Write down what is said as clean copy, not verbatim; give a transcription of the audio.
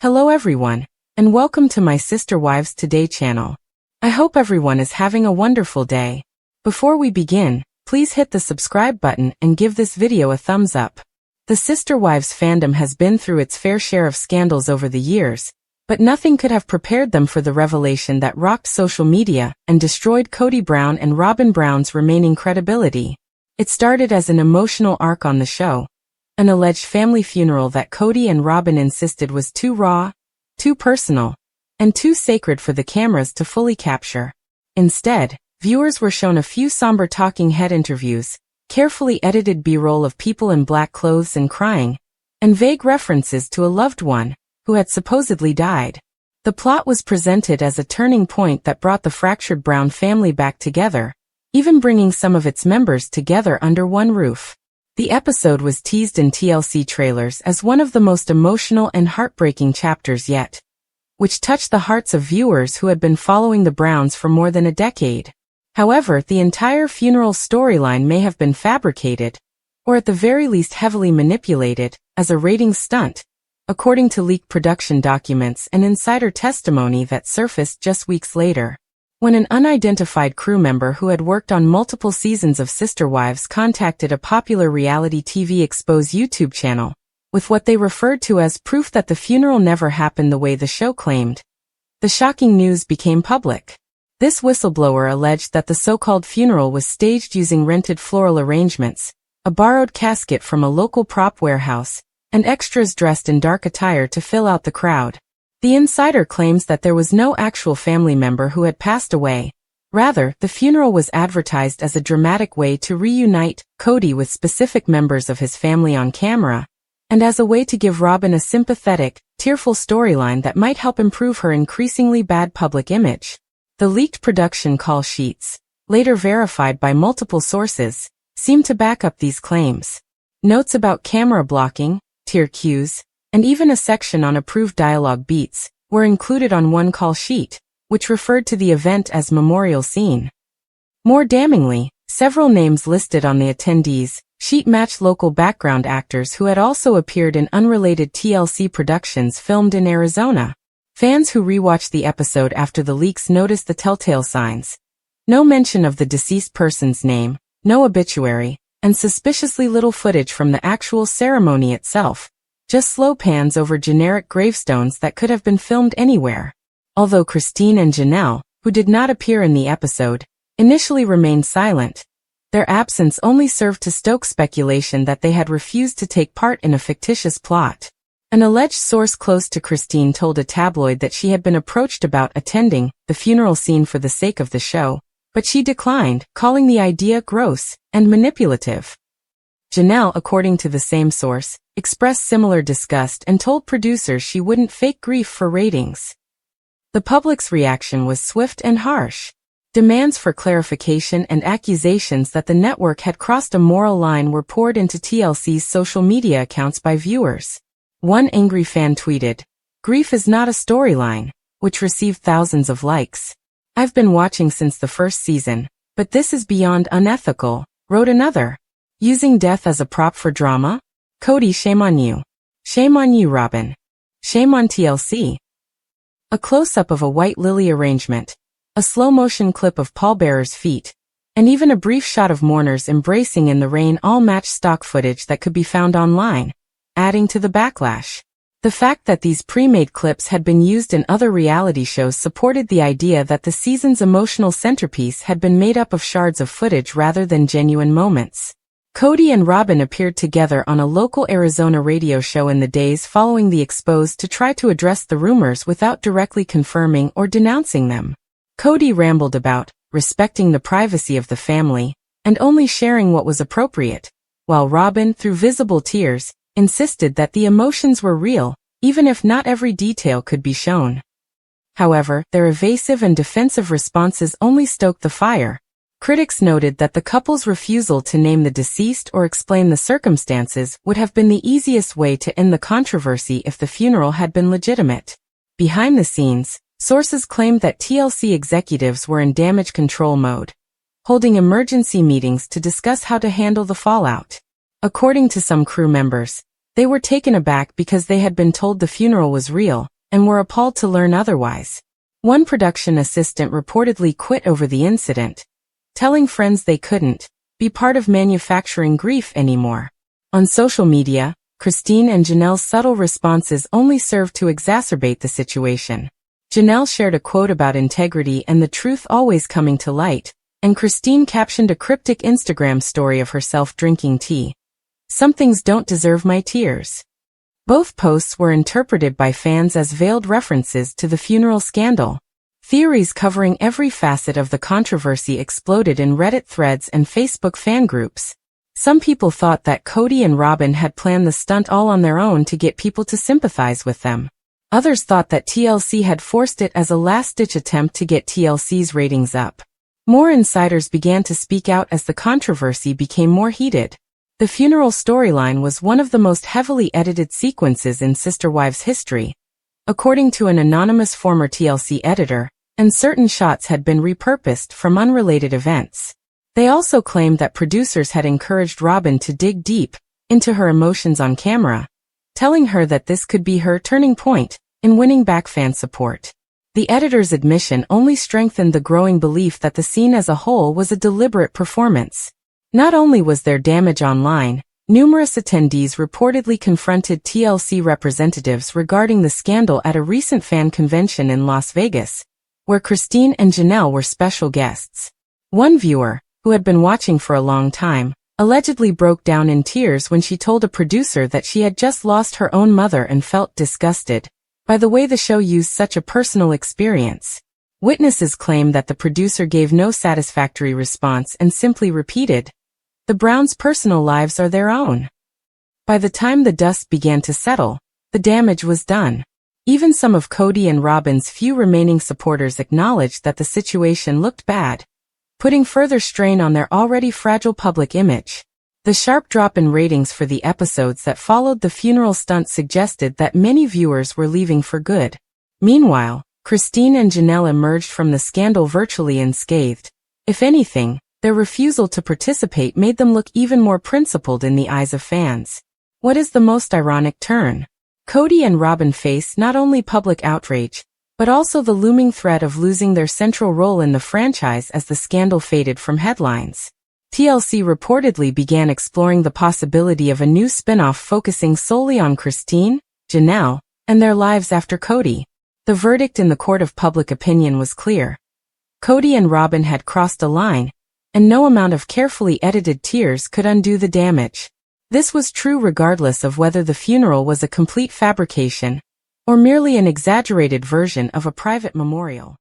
Hello everyone, and welcome to my Sister Wives Today channel. I hope everyone is having a wonderful day. Before we begin, please hit the subscribe button and give this video a thumbs up. The Sister Wives fandom has been through its fair share of scandals over the years, but nothing could have prepared them for the revelation that rocked social media and destroyed Kody Brown and Robyn Brown's remaining credibility. It started as an emotional arc on the show, an alleged family funeral that Kody and Robyn insisted was too raw, too personal, and too sacred for the cameras to fully capture. Instead, viewers were shown a few somber talking head interviews, carefully edited B-roll of people in black clothes and crying, and vague references to a loved one who had supposedly died. The plot was presented as a turning point that brought the fractured Brown family back together, even bringing some of its members together under one roof. The episode was teased in TLC trailers as one of the most emotional and heartbreaking chapters yet, which touched the hearts of viewers who had been following the Browns for more than a decade. However, the entire funeral storyline may have been fabricated, or at the very least heavily manipulated, as a ratings stunt, according to leaked production documents and insider testimony that surfaced just weeks later. When an unidentified crew member who had worked on multiple seasons of Sister Wives contacted a popular reality TV expose YouTube channel, with what they referred to as proof that the funeral never happened the way the show claimed, the shocking news became public. This whistleblower alleged that the so-called funeral was staged using rented floral arrangements, a borrowed casket from a local prop warehouse, and extras dressed in dark attire to fill out the crowd. The insider claims that there was no actual family member who had passed away. Rather, the funeral was advertised as a dramatic way to reunite Kody with specific members of his family on camera, and as a way to give Robyn a sympathetic, tearful storyline that might help improve her increasingly bad public image. The leaked production call sheets, later verified by multiple sources, seem to back up these claims. Notes about camera blocking, tear cues, and even a section on approved dialogue beats were included on one call sheet, which referred to the event as memorial scene. More damningly, several names listed on the attendees sheet matched local background actors who had also appeared in unrelated TLC productions filmed in Arizona. Fans who rewatched the episode after the leaks noticed the telltale signs. No mention of the deceased person's name, no obituary, and suspiciously little footage from the actual ceremony itself. Just slow pans over generic gravestones that could have been filmed anywhere. Although Christine and Janelle, who did not appear in the episode, initially remained silent, their absence only served to stoke speculation that they had refused to take part in a fictitious plot. An alleged source close to Christine told a tabloid that she had been approached about attending the funeral scene for the sake of the show, but she declined, calling the idea gross and manipulative. Janelle, according to the same source, expressed similar disgust and told producers she wouldn't fake grief for ratings. The public's reaction was swift and harsh. Demands for clarification and accusations that the network had crossed a moral line were poured into TLC's social media accounts by viewers. One angry fan tweeted, "Grief is not a storyline," which received thousands of likes. "I've been watching since the first season, but this is beyond unethical," wrote another. "Using death as a prop for drama? Kody, shame on you. Shame on you, Robyn. Shame on TLC." A close-up of a white lily arrangement, a slow-motion clip of pallbearers' feet, and even a brief shot of mourners embracing in the rain all matched stock footage that could be found online, adding to the backlash. The fact that these pre-made clips had been used in other reality shows supported the idea that the season's emotional centerpiece had been made up of shards of footage rather than genuine moments. Kody and Robyn appeared together on a local Arizona radio show in the days following the expose to try to address the rumors without directly confirming or denouncing them. Kody rambled about respecting the privacy of the family and only sharing what was appropriate, while Robyn, through visible tears, insisted that the emotions were real, even if not every detail could be shown. However, their evasive and defensive responses only stoked the fire. Critics noted that the couple's refusal to name the deceased or explain the circumstances would have been the easiest way to end the controversy if the funeral had been legitimate. Behind the scenes, sources claimed that TLC executives were in damage control mode, holding emergency meetings to discuss how to handle the fallout. According to some crew members, they were taken aback because they had been told the funeral was real, and were appalled to learn otherwise. One production assistant reportedly quit over the incident, telling friends they couldn't be part of manufacturing grief anymore. On social media, Christine and Janelle's subtle responses only served to exacerbate the situation. Janelle shared a quote about integrity and the truth always coming to light, and Christine captioned a cryptic Instagram story of herself drinking tea. "Some things don't deserve my tears." Both posts were interpreted by fans as veiled references to the funeral scandal. Theories covering every facet of the controversy exploded in Reddit threads and Facebook fan groups. Some people thought that Kody and Robyn had planned the stunt all on their own to get people to sympathize with them. Others thought that TLC had forced it as a last-ditch attempt to get TLC's ratings up. More insiders began to speak out as the controversy became more heated. The funeral storyline was one of the most heavily edited sequences in Sister Wives history, according to an anonymous former TLC editor, and certain shots had been repurposed from unrelated events. They also claimed that producers had encouraged Robyn to dig deep into her emotions on camera, telling her that this could be her turning point in winning back fan support. The editor's admission only strengthened the growing belief that the scene as a whole was a deliberate performance. Not only was there damage online, numerous attendees reportedly confronted TLC representatives regarding the scandal at a recent fan convention in Las Vegas, where Christine and Janelle were special guests. One viewer, who had been watching for a long time, allegedly broke down in tears when she told a producer that she had just lost her own mother and felt disgusted by the way the show used such a personal experience. Witnesses claim that the producer gave no satisfactory response and simply repeated, "The Browns' personal lives are their own." By the time the dust began to settle, the damage was done. Even some of Kody and Robyn's few remaining supporters acknowledged that the situation looked bad, putting further strain on their already fragile public image. The sharp drop in ratings for the episodes that followed the funeral stunt suggested that many viewers were leaving for good. Meanwhile, Christine and Janelle emerged from the scandal virtually unscathed. If anything, their refusal to participate made them look even more principled in the eyes of fans. What is the most ironic turn? Kody and Robyn face not only public outrage, but also the looming threat of losing their central role in the franchise as the scandal faded from headlines. TLC reportedly began exploring the possibility of a new spin-off focusing solely on Christine, Janelle, and their lives after Kody. The verdict in the court of public opinion was clear. Kody and Robyn had crossed a line, and no amount of carefully edited tears could undo the damage. This was true regardless of whether the funeral was a complete fabrication or merely an exaggerated version of a private memorial.